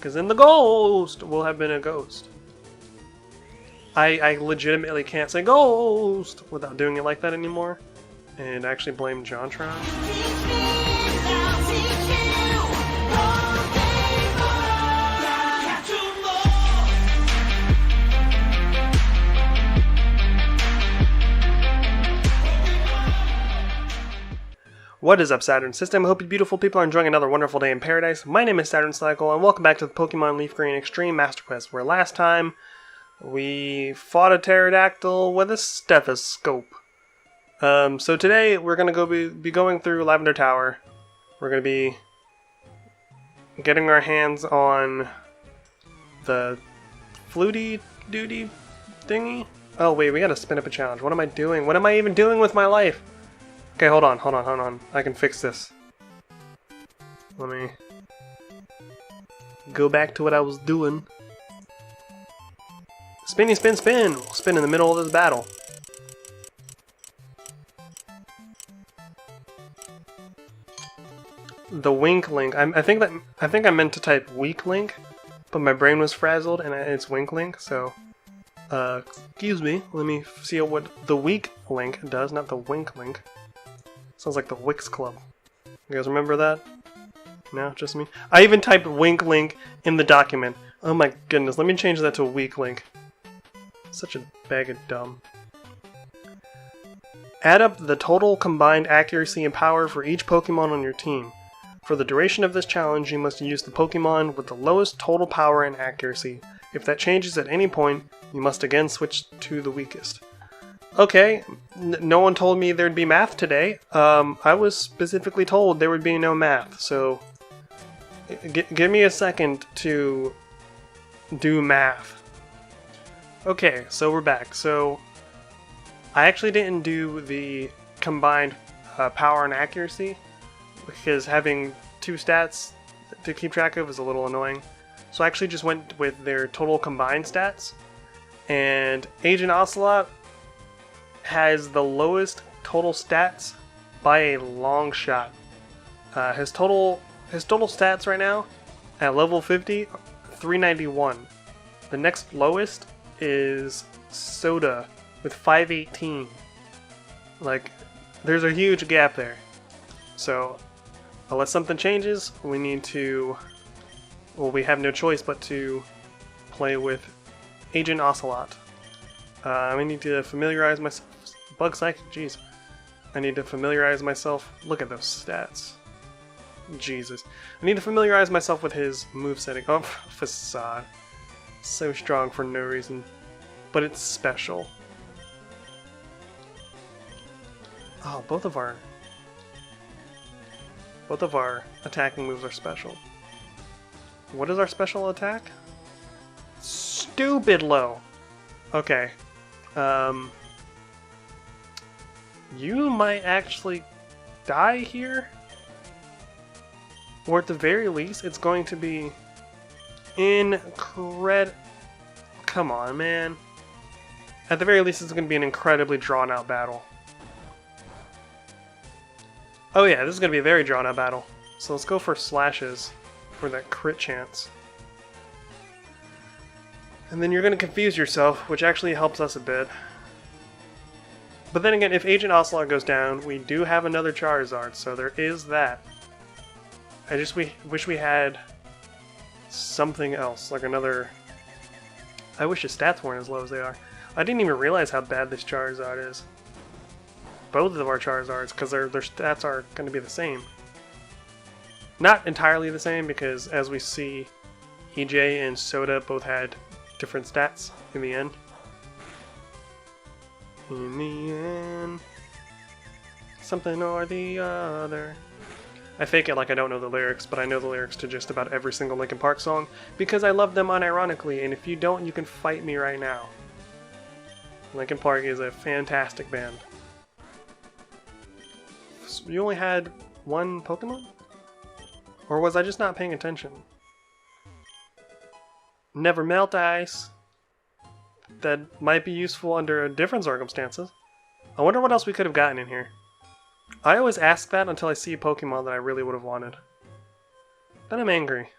Because then the ghost will have been a ghost. I legitimately can't say ghost without doing it like that anymore. And actually blame Jontron. What is up, Saturn System? I hope you beautiful people are enjoying another wonderful day in paradise. My name is Saturn Cycle, and welcome back to the Pokemon LeafGreen Extreme Master Quest, where last time we fought a pterodactyl with a stethoscope. So today we're going to be going through Lavender Tower. We're going to be getting our hands on the fluty duty thingy. Oh wait, we got to spin up a challenge. What am I doing? What am I even doing with my life? Okay, hold on. I can fix this. Let me go back to what I was doing. Spinny, spin, spin! We'll spin in the middle of this battle. The Wink Link. I think I meant to type Weak Link, but my brain was frazzled and it's Wink Link. So, excuse me. Let me see what the Weak Link does, not the Wink Link. Sounds like the Wix Club. You guys remember that? No, just me? I even typed Wink Link in the document. Oh my goodness, let me change that to a Weak Link. Such a bag of dumb. Add up the total combined accuracy and power for each Pokemon on your team. For the duration of this challenge, you must use the Pokemon with the lowest total power and accuracy. If that changes at any point, you must again switch to the weakest. Okay, no one told me there'd be math today. I was specifically told there would be no math, so give me a second to do math. Okay, so we're back. So I actually didn't do the combined power and accuracy because having two stats to keep track of is a little annoying. So I actually just went with their total combined stats, and Agent Ocelot has the lowest total stats by a long shot. His total stats right now at level 50, 391. The next lowest is Soda with 518. Like, there's a huge gap there. So, unless something changes, we need to... Well, we have no choice but to play with Agent Ocelot. I need to familiarize myself. Bug Psychic, jeez. I need to familiarize myself. Look at those stats. Jesus. I need to familiarize myself with his moveset. Oh, Facade. So strong for no reason. But it's special. Oh, both of our attacking moves are special. What is our special attack? Stupid low. Okay. You might actually die here. Or at the very least, it's going to be Come on, man. At the very least, it's going to be an incredibly drawn-out battle. Oh yeah, this is going to be a very drawn-out battle. So let's go for slashes for that crit chance. And then you're going to confuse yourself, which actually helps us a bit. But then again, if Agent Ocelot goes down, we do have another Charizard, so there is that. I just wish we had something else, like another... I wish his stats weren't as low as they are. I didn't even realize how bad this Charizard is. Both of our Charizards, because their stats are going to be the same. Not entirely the same, because as we see, EJ and Soda both had different stats in the end. In the end, something or the other. I fake it like I don't know the lyrics, but I know the lyrics to just about every single Linkin Park song because I love them unironically, and if you don't, you can fight me right now. Linkin Park is a fantastic band. So you only had one Pokemon? Or was I just not paying attention? Never melt ice. That might be useful under different circumstances. I wonder what else we could have gotten in here. I always ask that until I see a Pokemon that I really would have wanted. Then I'm angry.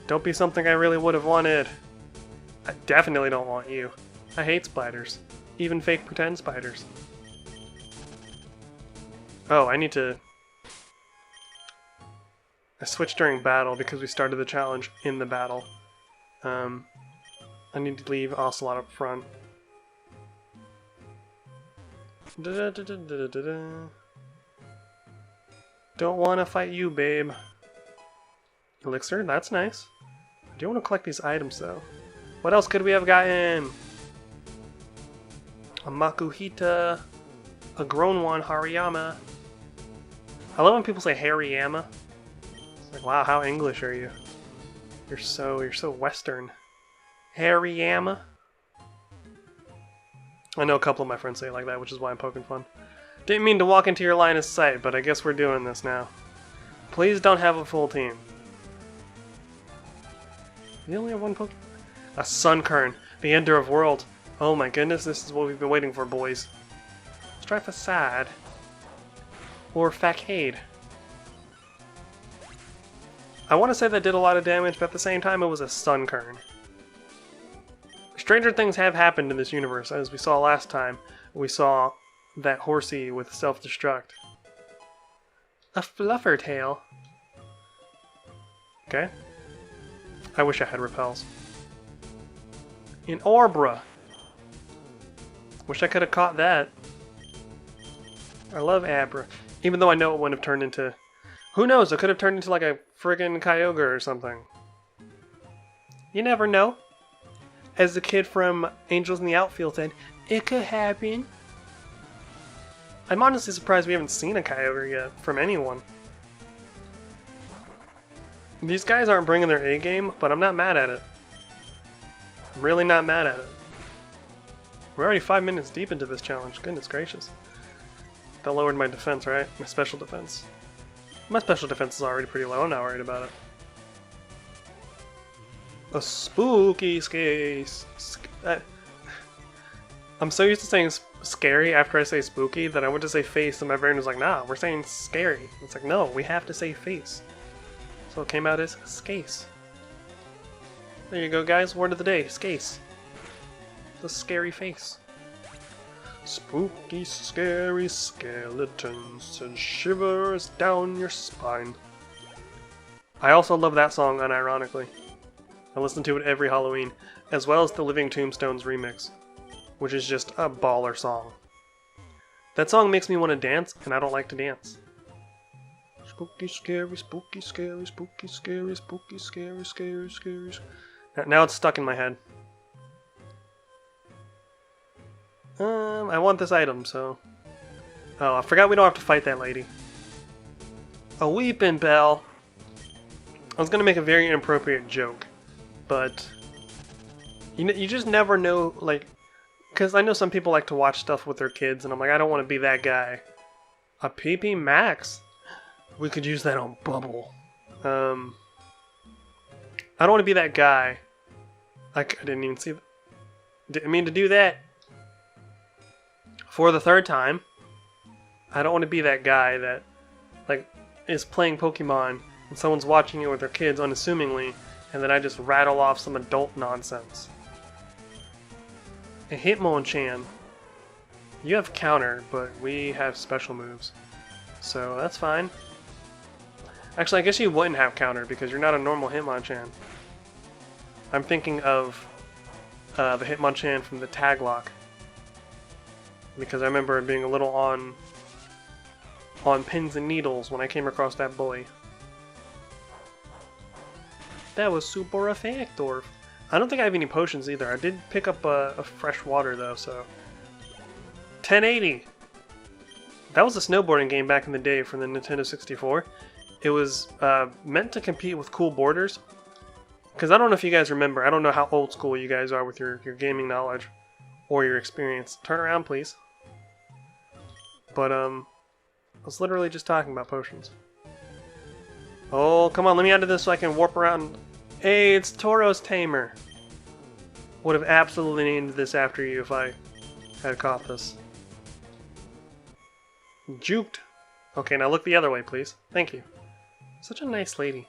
Don't be something I really would have wanted. I definitely don't want you. I hate spiders. Even fake pretend spiders. Oh, I need to... I switched during battle because we started the challenge in the battle. I need to leave Ocelot up front. Don't want to fight you, babe. Elixir, that's nice. I do want to collect these items, though. What else could we have gotten? A Makuhita, a grown one, Hariyama. I love when people say Hariyama. It's like, wow, how English are you? You're so Western. Hariyama. I know a couple of my friends say it like that, which is why I'm poking fun. Didn't mean to walk into your line of sight, but I guess we're doing this now. Please don't have a full team. You only have one Pokemon? A Sunkern, the ender of world. Oh my goodness, this is what we've been waiting for, boys. Let's try Facade. Or Facade. I want to say that did a lot of damage, but at the same time it was a Sunkern. Stranger things have happened in this universe, as we saw last time. We saw that horsey with self-destruct. A Fluffertail. Okay. I wish I had repels. An Orbra. Wish I could have caught that. I love Abra. Even though I know it wouldn't have turned into... Who knows? It could have turned into like a friggin' Kyogre or something. You never know. As the kid from Angels in the Outfield said, it could happen. I'm honestly surprised we haven't seen a Kyogre yet from anyone. These guys aren't bringing their A game, but I'm not mad at it. I'm really not mad at it. We're already 5 minutes deep into this challenge. Goodness gracious. That lowered my defense, right? My special defense. My special defense is already pretty low. I'm not worried about it. A spooky case. I'm so used to saying scary after I say spooky that I went to say face and my brain was like, nah, we're saying scary. It's like, no, we have to say face. So it came out as scase. There you go, guys. Word of the day, scase. The scary face. Spooky, scary skeletons and shivers down your spine. I also love that song unironically. I listen to it every Halloween, as well as the Living Tombstones remix, which is just a baller song. That song makes me want to dance, and I don't like to dance. Spooky, scary, spooky, scary, spooky, scary, spooky, scary, scary, scary. Now it's stuck in my head. I want this item, so... Oh, I forgot we don't have to fight that lady. A Weeping Bell! I was gonna make a very inappropriate joke, but... You just never know, like... Because I know some people like to watch stuff with their kids, and I'm like, I don't want to be that guy. A PP Max? We could use that on Bubble. I don't want to be that guy. I didn't even see that. Didn't mean to do that. For the third time, I don't want to be that guy that, like, is playing Pokemon and someone's watching it with their kids unassumingly, and then I just rattle off some adult nonsense. A Hitmonchan. You have counter, but we have special moves. So that's fine. Actually, I guess you wouldn't have counter because you're not a normal Hitmonchan. I'm thinking of the Hitmonchan from the Taglock. Because I remember it being a little on pins and needles when I came across that bully. That was super effective. I don't think I have any potions either. I did pick up a fresh water though, so... 1080! That was a snowboarding game back in the day from the Nintendo 64. It was meant to compete with Cool Borders. Because I don't know if you guys remember, I don't know how old school you guys are with your gaming knowledge or your experience. Turn around, please. But, I was literally just talking about potions. Oh, come on, let me out of this so I can warp around. Hey, it's Tauros Tamer. Would have absolutely named this after you if I had caught this. Juked. Okay, now look the other way, please. Thank you. Such a nice lady.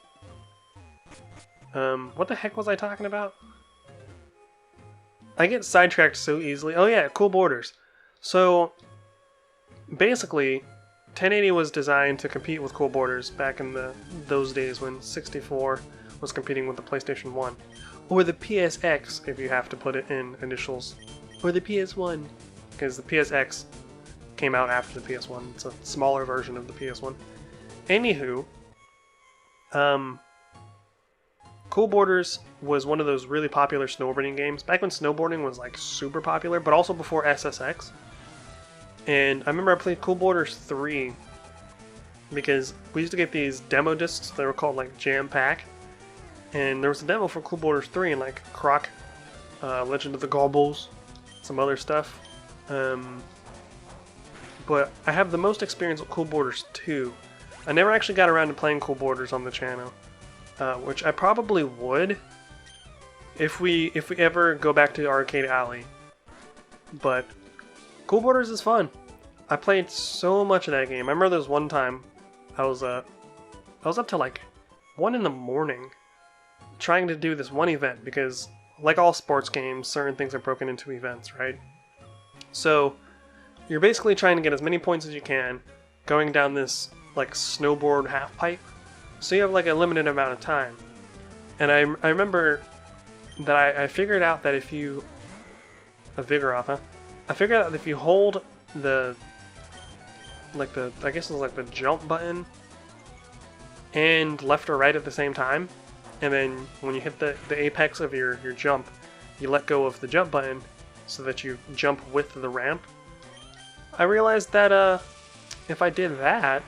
What the heck was I talking about? I get sidetracked so easily. Oh yeah, cool borders. So, basically, 1080 was designed to compete with cool borders back in those days when 64 was competing with the PlayStation 1. Or the PSX, if you have to put it in initials. Or the PS1. Because the PSX came out after the PS1. It's a smaller version of the PS1. Anywho, Cool Borders was one of those really popular snowboarding games. Back when snowboarding was like super popular, but also before SSX. And I remember I played Cool Borders 3 because we used to get these demo discs. They were called like Jam Pack. And there was a demo for Cool Borders 3 and like Croc, Legend of the Gobbles, some other stuff. But I have the most experience with Cool Borders 2. I never actually got around to playing Cool Borders on the channel, which I probably would if we ever go back to Arcade Alley. But Cool Borders is fun. I played so much of that game. I remember there was one time I was up to like 1 in the morning trying to do this one event because, like all sports games, certain things are broken into events, right? So you're basically trying to get as many points as you can going down this like snowboard half pipe. So you have like a limited amount of time. And I remember that I figured out that if you... I figured out that if you hold the... like the... I guess it's like the jump button and left or right at the same time, and then when you hit the apex of your jump, you let go of the jump button so that you jump with the ramp. I realized that if I did that,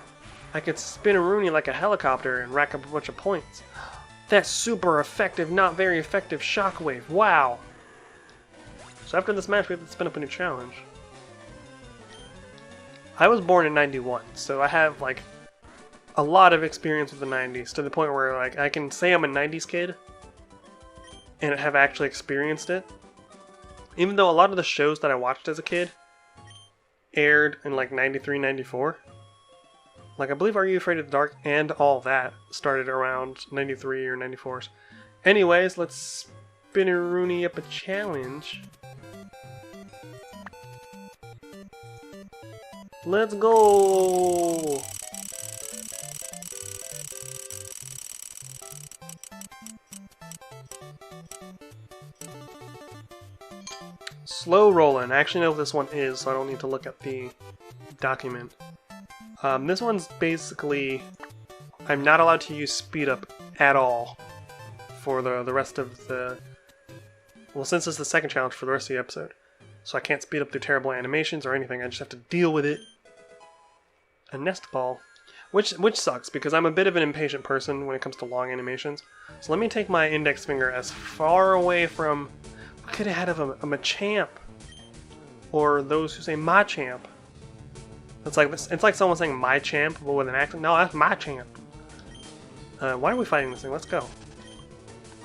I could spin a Rooney like a helicopter and rack up a bunch of points. That's super effective, not very effective shockwave. Wow. So after this match, we have to spin up a new challenge. I was born in 91, so I have like a lot of experience with the 90s, to the point where like I can say I'm a 90s kid and have actually experienced it. Even though a lot of the shows that I watched as a kid aired in like 93, 94. Like, I believe Are You Afraid of the Dark and all that started around 93 or 94. Anyways, let's spin a Rooney up a challenge. Let's go! Slow rolling. I actually know what this one is, so I don't need to look at the document. This one's basically, I'm not allowed to use speed up at all for the rest of the, well, since it's the second challenge, for the rest of the episode. So I can't speed up through terrible animations or anything, I just have to deal with it. A nest ball, which sucks because I'm a bit of an impatient person when it comes to long animations. So let me take my index finger as far away from, what could have had of a Machamp? Or those who say Machamp. It's like someone saying my champ, but with an accent. No, that's my champ. Why are we fighting this thing? Let's go.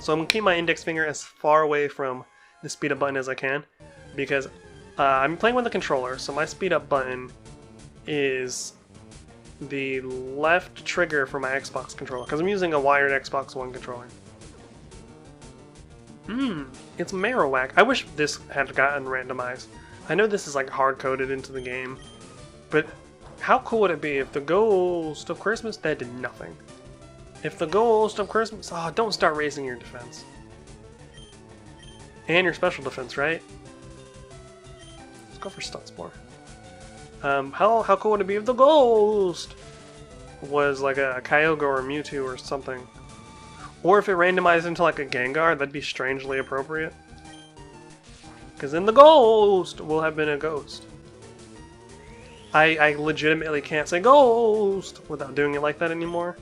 So I'm going to keep my index finger as far away from the speed up button as I can, because I'm playing with the controller, so my speed up button is the left trigger for my Xbox controller, because I'm using a wired Xbox One controller. It's Marowak. I wish this had gotten randomized. I know this is like hard-coded into the game, but how cool would it be if the Ghost of Christmas, that did nothing. If the Ghost of Christmas, oh, don't start raising your defense. And your special defense, right? Let's go for Stun Spore. How cool would it be if the Ghost was like a Kyogre or a Mewtwo or something? Or if it randomized into like a Gengar, that'd be strangely appropriate. Because then the Ghost will have been a ghost. I legitimately can't say Ghost without doing it like that anymore.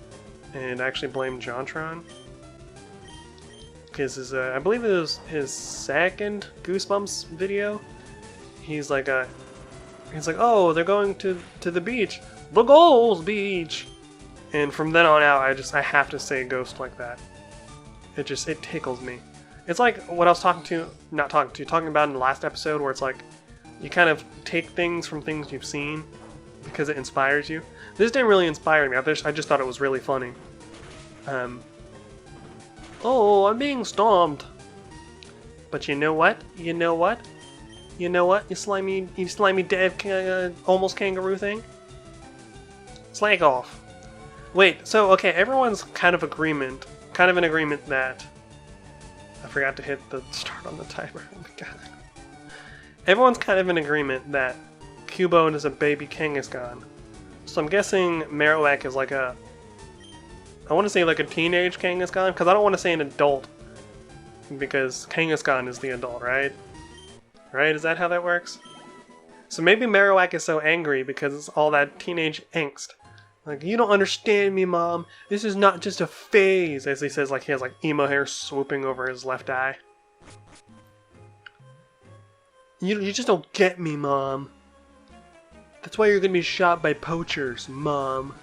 And I actually blame Jontron. Because I believe it was his second Goosebumps video. He's like, oh, they're going to the beach. The Ghost Beach! And from then on out, I have to say Ghost like that. It tickles me. It's like what I was talking about in the last episode, where it's like, you kind of take things from things you've seen because it inspires you. This didn't really inspire me. I just thought it was really funny. Oh, I'm being stomped. But you know what? You know what? You know what? You slimy dead almost kangaroo thing? Slag off. Wait, so okay, everyone's kind of in agreement that I forgot to hit the start on the timer. Oh my god. Everyone's kind of in agreement that Cubone is a baby Kangaskhan. So I'm guessing Marowak is like I want to say like a teenage Kangaskhan, because I don't want to say an adult, because Kangaskhan is the adult, right? Right? Is that how that works? So maybe Marowak is so angry because it's all that teenage angst. Like, you don't understand me, Mom. This is not just a phase, as he says, like he has like emo hair swooping over his left eye. You just don't get me, Mom. That's why you're gonna be shot by poachers, Mom.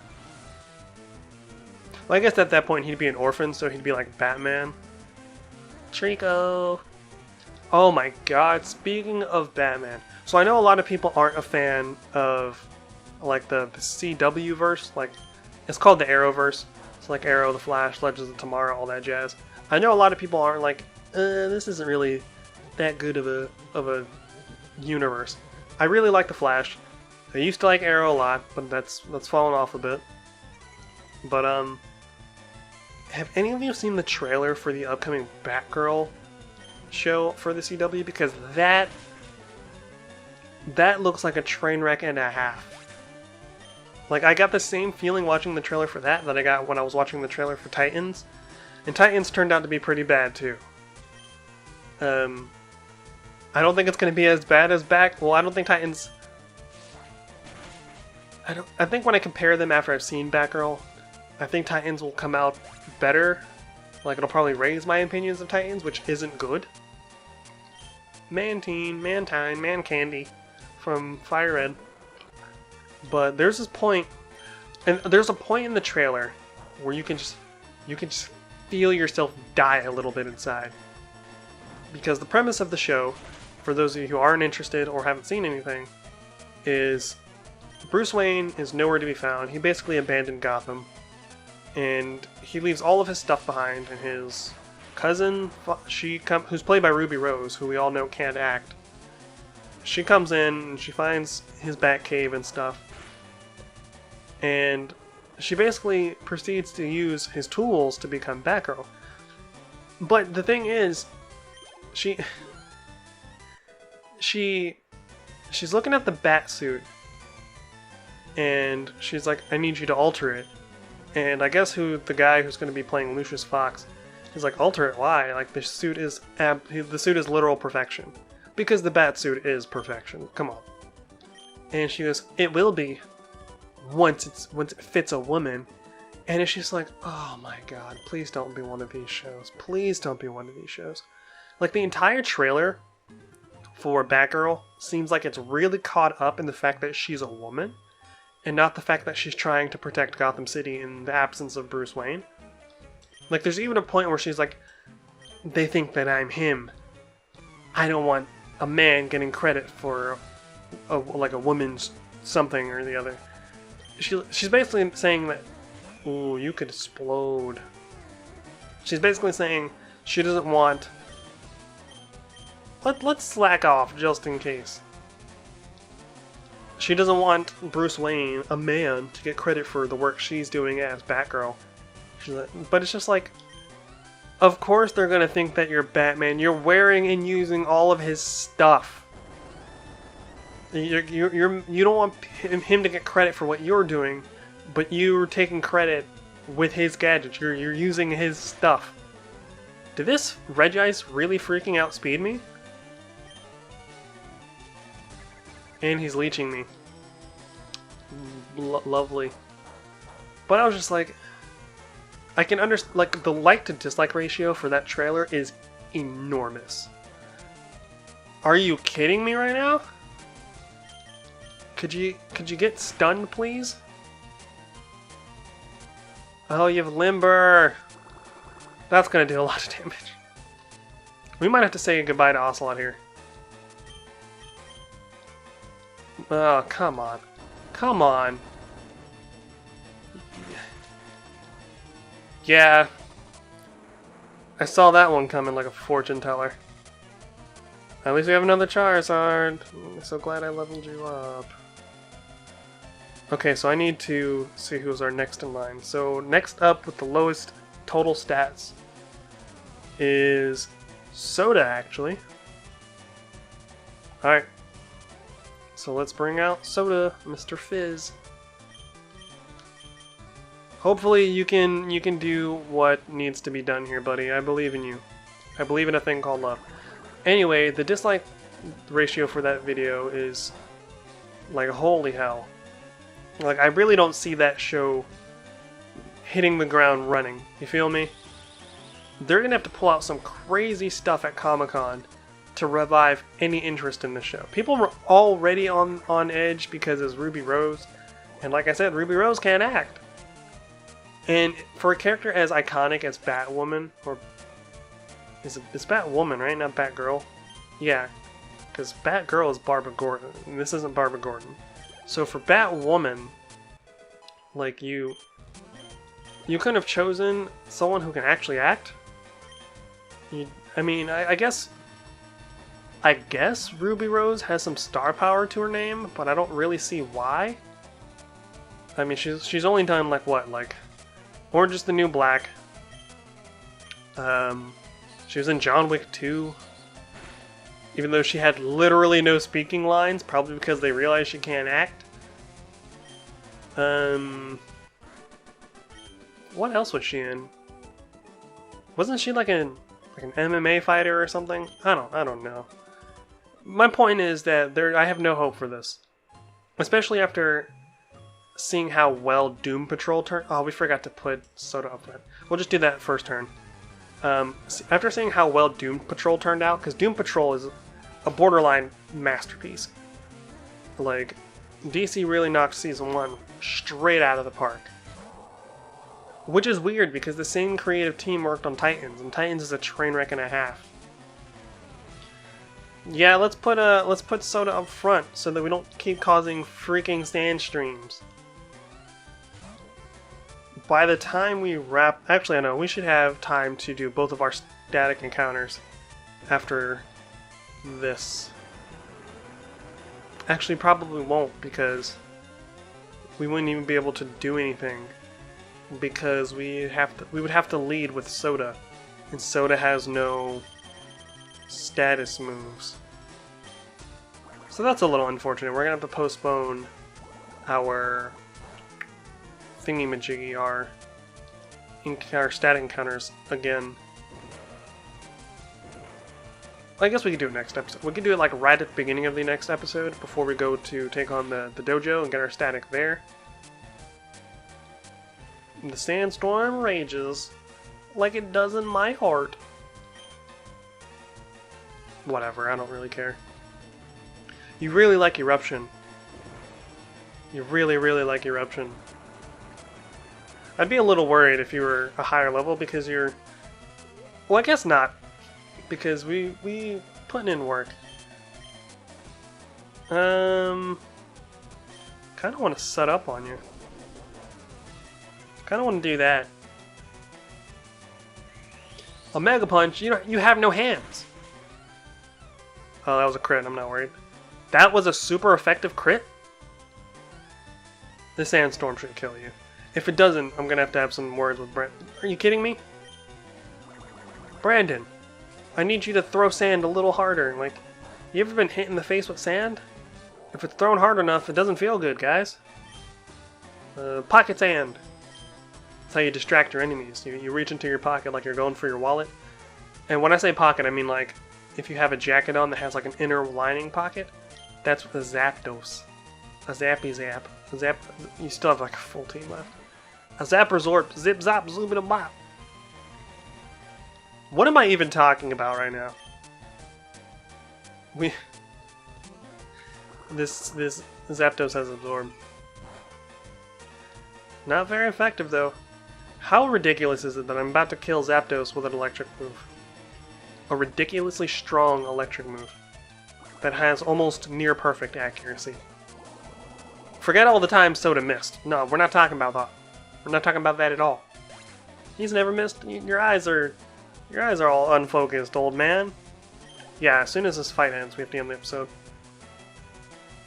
Well, I guess at that point he'd be an orphan, so he'd be like Batman. Trico. Oh my god, speaking of Batman. So I know a lot of people aren't a fan of like the CW verse, like it's called the Arrowverse. It's like Arrow, the Flash, Legends of Tomorrow, all that jazz. I know a lot of people aren't like, this isn't really that good of a universe. I really like the Flash. I used to like Arrow a lot, but that's fallen off a bit. But have any of you seen the trailer for the upcoming Batgirl show for the CW? Because that looks like a train wreck and a half. Like, I got the same feeling watching the trailer for that I got when I was watching the trailer for Titans. And Titans turned out to be pretty bad, too. I don't think it's going to be as bad as Well, I don't think Titans... I think when I compare them after I've seen Batgirl, I think Titans will come out better. Like, it'll probably raise my opinions of Titans, which isn't good. Mantine, Man-Candy from Fire Red. But there's this point, and there's a point in the trailer where you can just feel yourself die a little bit inside. Because the premise of the show, for those of you who aren't interested or haven't seen anything, is Bruce Wayne is nowhere to be found. He basically abandoned Gotham, and he leaves all of his stuff behind, and his cousin, who's played by Ruby Rose, who we all know can't act, she comes in and she finds his bat cave and stuff, and she basically proceeds to use his tools to become Batgirl. But the thing is, she's looking at the bat suit, and she's like, I need you to alter it. And I guess the guy who's going to be playing Lucius Fox, he's like, alter it? Why? Like, the suit is literal perfection. Because the bat suit is perfection. Come on. And she goes, it will be once it fits a woman. And it's just like, oh my god, please don't be one of these shows. Please don't be one of these shows. Like, the entire trailer for Batgirl seems like it's really caught up in the fact that she's a woman, and not the fact that she's trying to protect Gotham City in the absence of Bruce Wayne. Like, there's even a point where she's like, they think that I'm him. I don't want a man getting credit for a woman's something or the other. She's basically saying that, ooh, you could explode. She's basically saying she doesn't want... Let's slack off just in case. She doesn't want Bruce Wayne, a man, to get credit for the work she's doing as Batgirl. She's like, but it's just like, of course they're gonna think that you're Batman. You're wearing and using all of his stuff. You don't want him to get credit for what you're doing, but you're taking credit with his gadgets. You're using his stuff. Did this Regice really freaking outspeed me? And he's leeching me. Lovely. But I was just like, I can understand, like, the like to dislike ratio for that trailer is enormous. Are you kidding me right now? Could you get stunned, please? Oh, you have Limber. That's gonna do a lot of damage. We might have to say goodbye to Ocelot here. Oh, come on. Come on. Yeah. I saw that one coming like a fortune teller. At least we have another Charizard. I'm so glad I leveled you up. Okay, so I need to see who's our next in line. So next up with the lowest total stats is Soda, actually. Alright. So let's bring out Soda, Mr. Fizz. Hopefully you can do what needs to be done here, buddy. I believe in you. I believe in a thing called love. Anyway, the dislike ratio for that video is like holy hell. Like, I really don't see that show hitting the ground running. You feel me? They're gonna have to pull out some crazy stuff at Comic-Con to revive any interest in the show. People were already on edge because it's Ruby Rose, and like I said, Ruby Rose can't act. And for a character as iconic as Batwoman, or it's Batwoman, right? Not Batgirl. Yeah, because Batgirl is Barbara Gordon, and this isn't Barbara Gordon. So for Batwoman, like you could have chosen someone who can actually act. I guess Ruby Rose has some star power to her name, but I don't really see why. I mean, she's only done like what, like Orange is the New Black. She was in John Wick 2. Even though she had literally no speaking lines, probably because they realized she can't act. What else was she in? Wasn't she like an MMA fighter or something? I don't know. My point is that I have no hope for this, especially after seeing how well Doom Patrol turned. Oh, we forgot to put Soda up front. We'll just do that first turn. After seeing how well Doom Patrol turned out, because Doom Patrol is a borderline masterpiece. Like, DC really knocked Season 1 straight out of the park. Which is weird, because the same creative team worked on Titans, and Titans is a train wreck and a half. Yeah, let's put Soda up front, so that we don't keep causing freaking sand streams. By the time we wrap... Actually, I know, we should have time to do both of our static encounters after this. Actually, probably won't, because we wouldn't even be able to do anything, because we would have to lead with Soda, and Soda has no status moves. So that's a little unfortunate. We're gonna have to postpone our thingy-majiggy, our static encounters again. I guess we could do it next episode. We could do it like right at the beginning of the next episode before we go to take on the dojo and get our static there. The sandstorm rages like it does in my heart. Whatever, I don't really care. You really like Eruption. You really, really like Eruption. I'd be a little worried if you were a higher level because you're... Well, I guess not. Because we putting in work. Kind of want to set up on you. Kind of want to do that. A Mega Punch, you have no hands. Oh, that was a crit, I'm not worried. That was a super effective crit? The Sandstorm should kill you. If it doesn't, I'm gonna have to have some words with Brandon. Are you kidding me? Brandon, I need you to throw sand a little harder. Like, you ever been hit in the face with sand? If it's thrown hard enough, it doesn't feel good, guys. Pocket sand. That's how you distract your enemies. You reach into your pocket like you're going for your wallet. And when I say pocket, I mean like, if you have a jacket on that has like an inner lining pocket, that's what a Zapdos. A Zappy Zap. A Zap. You still have like a full team left. A Zap Resort. Zip Zap Zoom and Bop. What am I even talking about right now? This Zapdos has Absorb. Not very effective though. How ridiculous is it that I'm about to kill Zapdos with an electric move? A ridiculously strong electric move that has almost near perfect accuracy. Forget all the time Soda missed. No, we're not talking about that. We're not talking about that at all. He's never missed. Your eyes are Your eyes are all unfocused, old man. Yeah, as soon as this fight ends, we have to end the episode.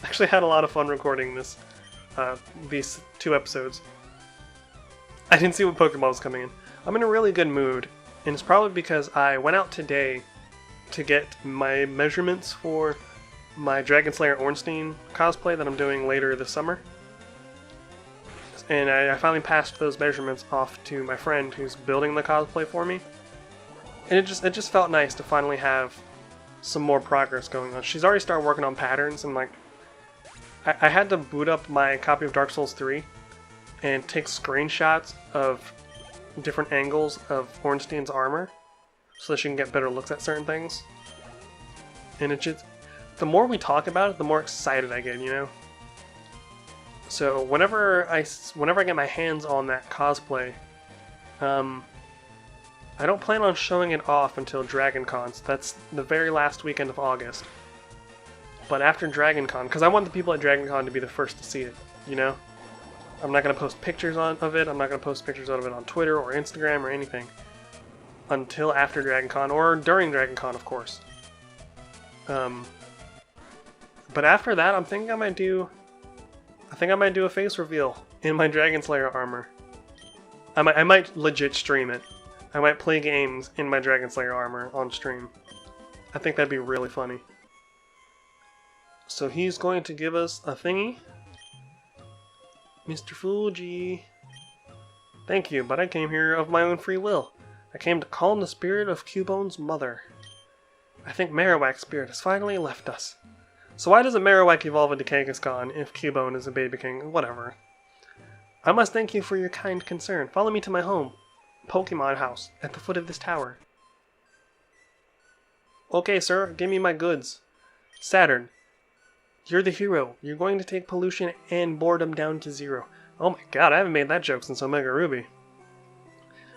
Actually had a lot of fun recording these 2 episodes. I didn't see what Pokemon was coming in. I'm in a really good mood, and it's probably because I went out today to get my measurements for my Dragon Slayer Ornstein cosplay that I'm doing later this summer. And I finally passed those measurements off to my friend who's building the cosplay for me. And it just felt nice to finally have some more progress going on. She's already started working on patterns, and like I had to boot up my copy of Dark Souls 3 and take screenshots of different angles of Ornstein's armor so that she can get better looks at certain things. And it just, the more we talk about it, the more excited I get, you know? So whenever I get my hands on that cosplay, I don't plan on showing it off until Dragon Con. So that's the very last weekend of August. But after Dragon Con, because I want the people at Dragon Con to be the first to see it, you know? I'm not going to post pictures of it, I'm not going to post pictures of it on Twitter or Instagram or anything until after Dragon Con, or during Dragon Con, of course. But after that, I think I might do a face reveal in my Dragon Slayer armor. I might legit stream it. I might play games in my Dragon Slayer armor on stream. I think that'd be really funny. So he's going to give us a thingy. Mr. Fuji. Thank you, but I came here of my own free will. I came to calm the spirit of Cubone's mother. I think Marowak's spirit has finally left us. So why doesn't Marowak evolve into Kangaskhan if Cubone is a baby king? Whatever. I must thank you for your kind concern. Follow me to my home, Pokemon house, at the foot of this tower. Okay, sir, give me my goods. Saturn, you're the hero. You're going to take pollution and boredom down to 0. Oh my god, I haven't made that joke since Omega Ruby.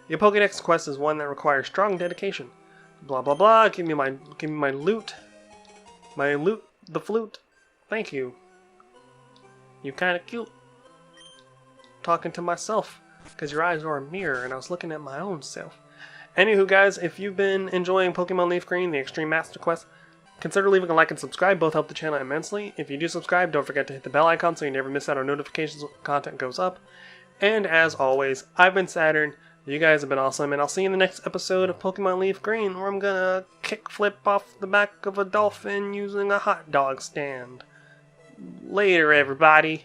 Your Pokédex quest is one that requires strong dedication. Blah blah blah, give me my loot. My loot, the flute. Thank you. You kinda cute. Talking to myself, because your eyes are a mirror and I was looking at my own self. Anywho guys, if you've been enjoying Pokemon Leaf Green, the Extreme Master Quest, consider leaving a like and subscribe, both help the channel immensely. If you do subscribe, don't forget to hit the bell icon so you never miss out on notifications when content goes up. And as always, I've been Saturn, you guys have been awesome, and I'll see you in the next episode of Pokemon Leaf Green, where I'm gonna kickflip off the back of a dolphin using a hot dog stand. Later, everybody.